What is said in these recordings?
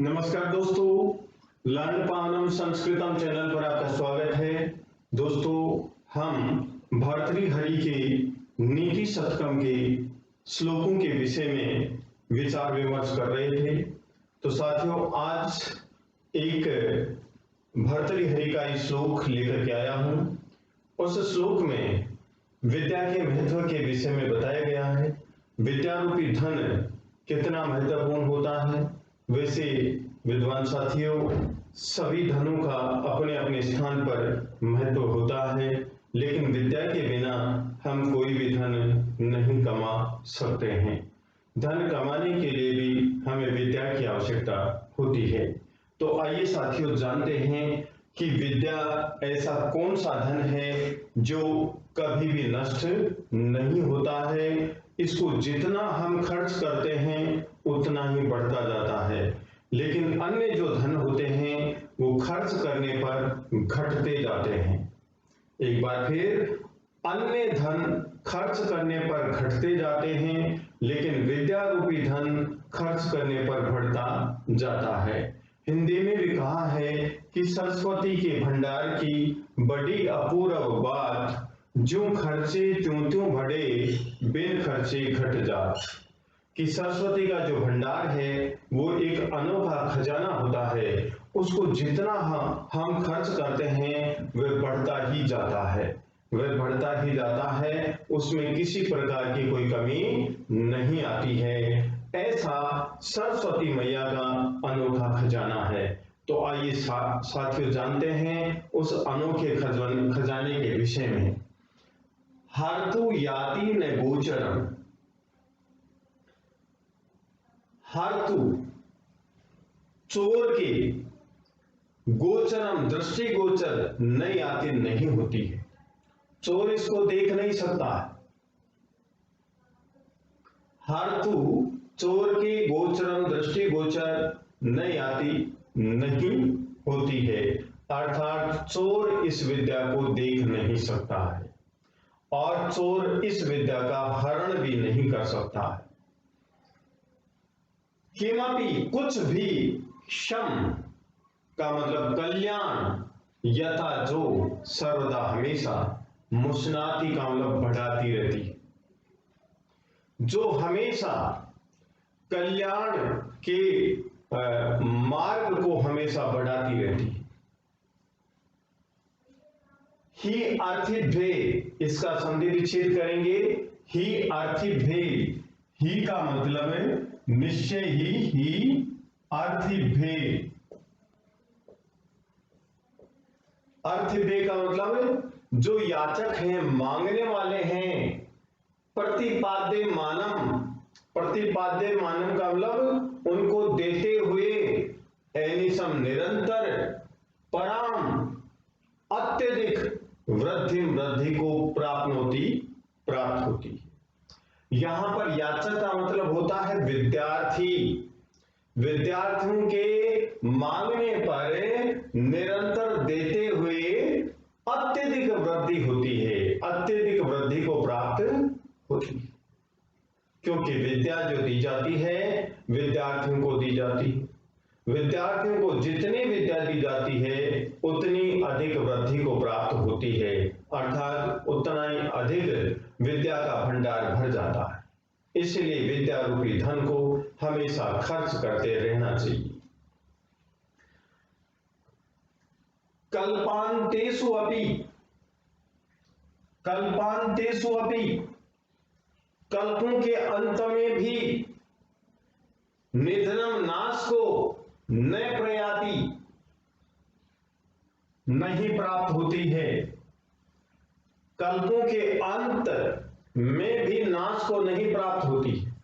नमस्कार दोस्तों, learn पावनम संस्कृतम channel पर आपका स्वागत है। दोस्तों, हम भर्तृहरि के नीति शतकम के श्लोकों के विषय में विचार विमर्श कर रहे थे। तो साथियों, आज एक भर्तृहरि का श्लोक लेकर के आया हूं। उस श्लोक में विद्या के महत्व के विषय में बताया गया है। विद्या रूपी धन कितना महत्वपूर्ण होता है। वैसे विद्वान साथियों, सभी धनों का अपने अपने स्थान पर महत्व होता है, लेकिन विद्या के बिना हम कोई भी धन नहीं कमा सकते हैं। धन कमाने के लिए भी हमें विद्या की आवश्यकता होती है। तो आइए साथियों, जानते हैं कि विद्या ऐसा कौन सा धन है जो कभी भी नष्ट नहीं होता है। इसको जितना हम खर्च करते हैं उतना ही बढ़ता जाता है, लेकिन अन्य जो धन होते हैं वो खर्च करने पर घटते जाते हैं। एक बार फिर, अन्य धन खर्च करने पर घटते जाते हैं, लेकिन विद्या रूपी धन खर्च करने पर बढ़ता जाता है। हिंदी में भी कहा है कि सरस्वती के भंडार की बड़ी अपूर्व बात, जो खर्चे त्यों त्यों बढ़े, बिन खर्चे घट जात। कि सरस्वती का जो भंडार है वो एक अनोखा खजाना होता है। उसको जितना हम खर्च करते हैं वह बढ़ता ही जाता है, वह बढ़ता ही जाता है। उसमें किसी प्रकार की कोई कमी नहीं आती है। ऐसा सरस्वती मैया का अनोखा खजाना है। तो आइए साथियों, जानते हैं उस अनोखे खजाने के विषय में। हर्तु याति न गोचरम। हर्तु चोर के गोचरम दृष्टि गोचर न याति नहीं होती है। चोर इसको देख नहीं सकता। हर्तु चोर के गोचरम दृष्टि गोचर न याति नहीं होती है, अर्थात चोर इस विद्या को देख नहीं सकता है और चोर इस विद्या का हरण भी नहीं कर सकता है। किमपि कुछ भी, शम का मतलब कल्याण, यथा जो, सर्वदा हमेशा, मुस्नाती का मतलब बढ़ाती रहती है। जो हमेशा कल्याण के मार्ग को हमेशा बढ़ाती रहती है। ही अर्थिभ्ये, इसका संधि विच्छेद करेंगे। ही अर्थिभ्ये, ही का मतलब है निश्चय ही अर्थिभ्ये। अर्थिभ्ये का मतलब है जो याचक हैं, मांगने वाले हैं। प्रतिपाद्य मानम, प्रतिपाद्य मानम का मतलब उनको देते हुए, एनिसम निरंतर, पराम अत्यधिक, वृद्धि को प्राप्त होती है। यहां पर याचक का मतलब होता है विद्यार्थी। विद्यार्थियों के मांगने पर निरंतर देते हुए अत्यधिक वृद्धि होती है, अत्यधिक वृद्धि को प्राप्त होती है। क्योंकि विद्या जो दी जाती है विद्यार्थियों को दी जाती है। विद्यार्थियों को जितनी विद्या दी जाती है उतनी अधिक वृद्धि को प्राप्त होती है, अर्थात उतना ही अधिक विद्या का भंडार भर जाता है। इसलिए विद्या रूपी धन को हमेशा खर्च करते रहना चाहिए। कल्पांतेषु अपि, कल्पांतेषु अपि, कल्पों के अंत में भी, निधनम नाश को न प्रयाति, नहीं प्राप्त होती है। कल्पों के अंत में भी नाश को नहीं प्राप्त होती है।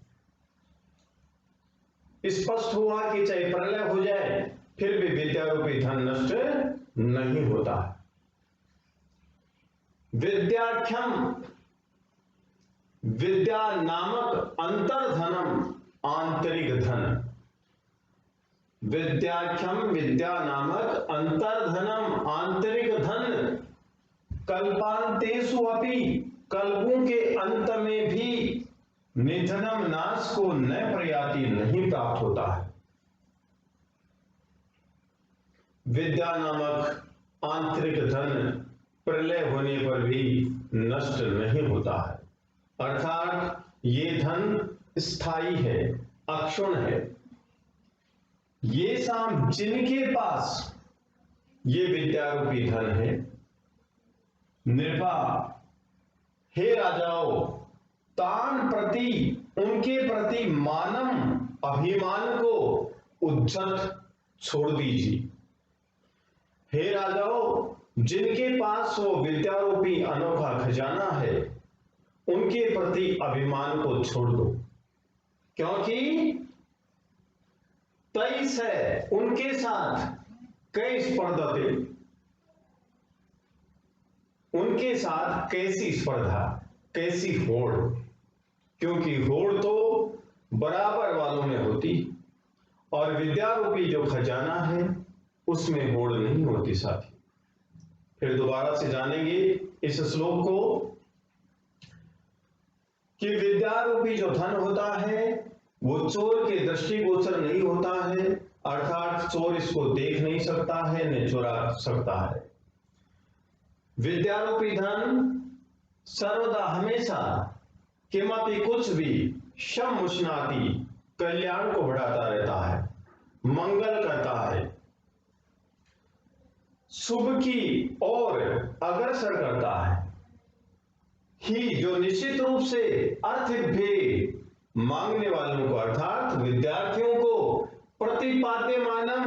स्पष्ट हुआ कि चाहे प्रलय हो जाए फिर भी विद्या रूपी धन नष्ट नहीं होता। विद्याख्यम, विद्या नामक अंतर्धनम आंतरिक धन। विद्याख्यम, विद्या नामक अंतर्धनम आंतरिक धन। कल्पांतेषु अपि, कल्पों के अंत में भी, निधनम नाश को न प्रयाति नहीं प्राप्त होता है। विद्या नामक आंतरिक धन प्रलय होने पर भी नष्ट नहीं होता है, अर्थात ये धन स्थायी है, अक्षुण है। ये शाम जिनके पास ये विद्या रूपी धन है, नृपा हे राजाओं, तान प्रति उनके प्रति मानम अभिमान को उज्जत छोड़ दीजिए। हे राजाओं, जिनके पास वो विद्या रूपी अनोखा खजाना है, उनके प्रति अभिमान को छोड़ दो, क्योंकि 23 है उनके साथ कई स्पर्धा थे। उनके साथ कैसी स्पर्धा, कैसी होड़, क्योंकि होड़ तो बराबर वालों में होती और विद्या रूपी जो खजाना है उसमें होड़ नहीं होती साथी। फिर दोबारा से जानेंगे इस श्लोक को कि विद्या रूपी जो धन होता है वो चोर के दृष्टिगोचर नहीं होता है, अर्थात चोर इसको देख नहीं सकता है न चुरा सकता है। विद्या रूपी धन सर्वदा हमेशा किमपि कुछ भी शमुष्णाति कल्याण को बढ़ाता रहता है, मंगल करता है, शुभ की ओर अग्रसर करता है ही, जो निश्चित रूप से अर्थ भेद मांगने वालों को अर्थात विद्यार्थियों को प्रतिपाद्यमानम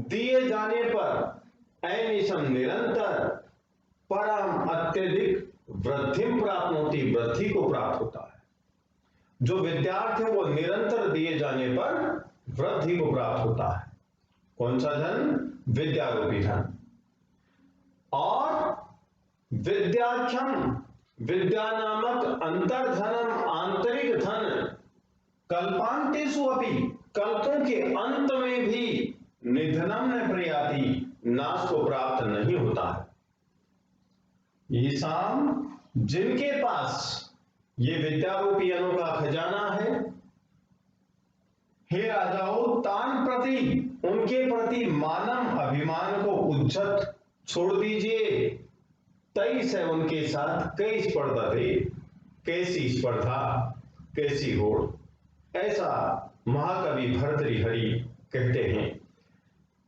दिए जाने पर ऐनिशम निरंतर परम अत्यधिक वृद्धि प्राप्त होती, वृद्धि को प्राप्त होता है। जो विद्यार्थियों को निरंतर दिए जाने पर वृद्धि को प्राप्त होता है। कौन सा धन? विद्या रूपी धन। और विद्याख्यम, विद्या नामक अंतर्धनम आंतरिक धन कल्पांतेषु अपि, कल्पों के अंत में भी निधनम न प्रयाति, नाश को प्राप्त नहीं होता है। ये शाम जिनके पास ये विद्या रूपी अनोखा खजाना है, हे राजाओं, तान प्रति उनके प्रति मानम अभिमान को उज्जत छोड़ दीजिए। 23 है उनके साथ कई स्पर्धा थे, कैसी स्पर्धा, कैसी होड़, ऐसा महाकवि भर्तृहरि कहते हैं।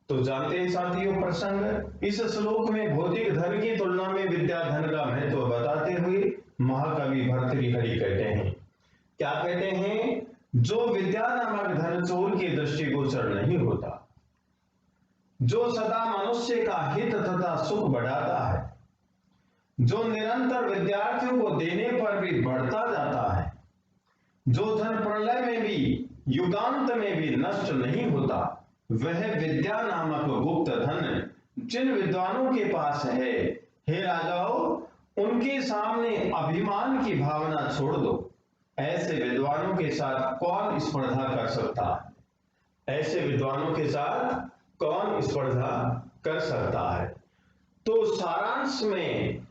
तो जानते हैं साथियों प्रसंग, इस श्लोक में भौतिक धन की तुलना में विद्या धन का महत्व बताते हुए महाकवि भर्तृहरि कहते हैं, क्या कहते हैं? जो विद्या नामक धन चोर के दृष्टिगोचर नहीं होता, जो सदा मनुष्य का हित तथा सुख बढ़ाता है, जो निरंतर विद्यार्थियों को देने पर भी बढ़ता जाता है, जो धन प्रलय में भी युगांत में भी नष्ट नहीं होता, वह विद्या नामक गुप्त धन जिन विद्वानों के पास है, हे राजाओं, उनके सामने अभिमान की भावना छोड़ दो। ऐसे विद्वानों के साथ कौन स्पर्धा कर सकता है? ऐसे विद्वानों के साथ कौन स्पर्धा कर सकता है? तो सारांश में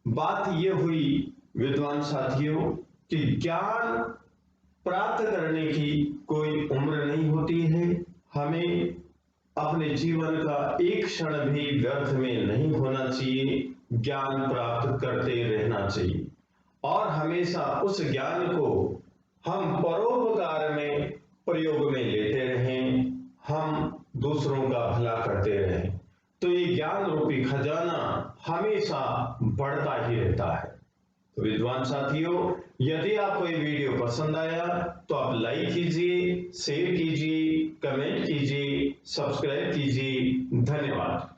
बात यह हुई विद्वान साथियों कि ज्ञान प्राप्त करने की कोई उम्र नहीं होती है। हमें अपने जीवन का एक क्षण भी व्यर्थ में नहीं होना चाहिए, ज्ञान प्राप्त करते रहना चाहिए और हमेशा उस ज्ञान को हम परोपकार में प्रयोग में लेते रहें, हम दूसरों का भला करते रहें, तो ये ज्ञान रूपी खजाना हमेशा बढ़ता ही रहता है। तो विद्वान साथियों, यदि आपको ये वीडियो पसंद आया तो आप लाइक कीजिए, शेयर कीजिए, कमेंट कीजिए, सब्सक्राइब कीजिए। धन्यवाद।